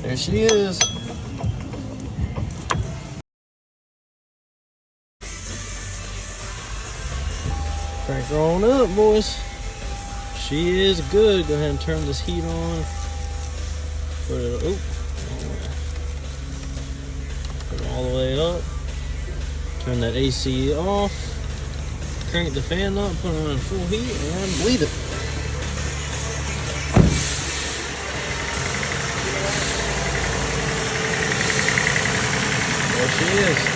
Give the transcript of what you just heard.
There she is. Crank her on up, boys. She is good. Go ahead and turn this heat on. Put it, put it all the way up. Turn that AC off. Crank the fan up, put it on full heat, and bleed it. There she is.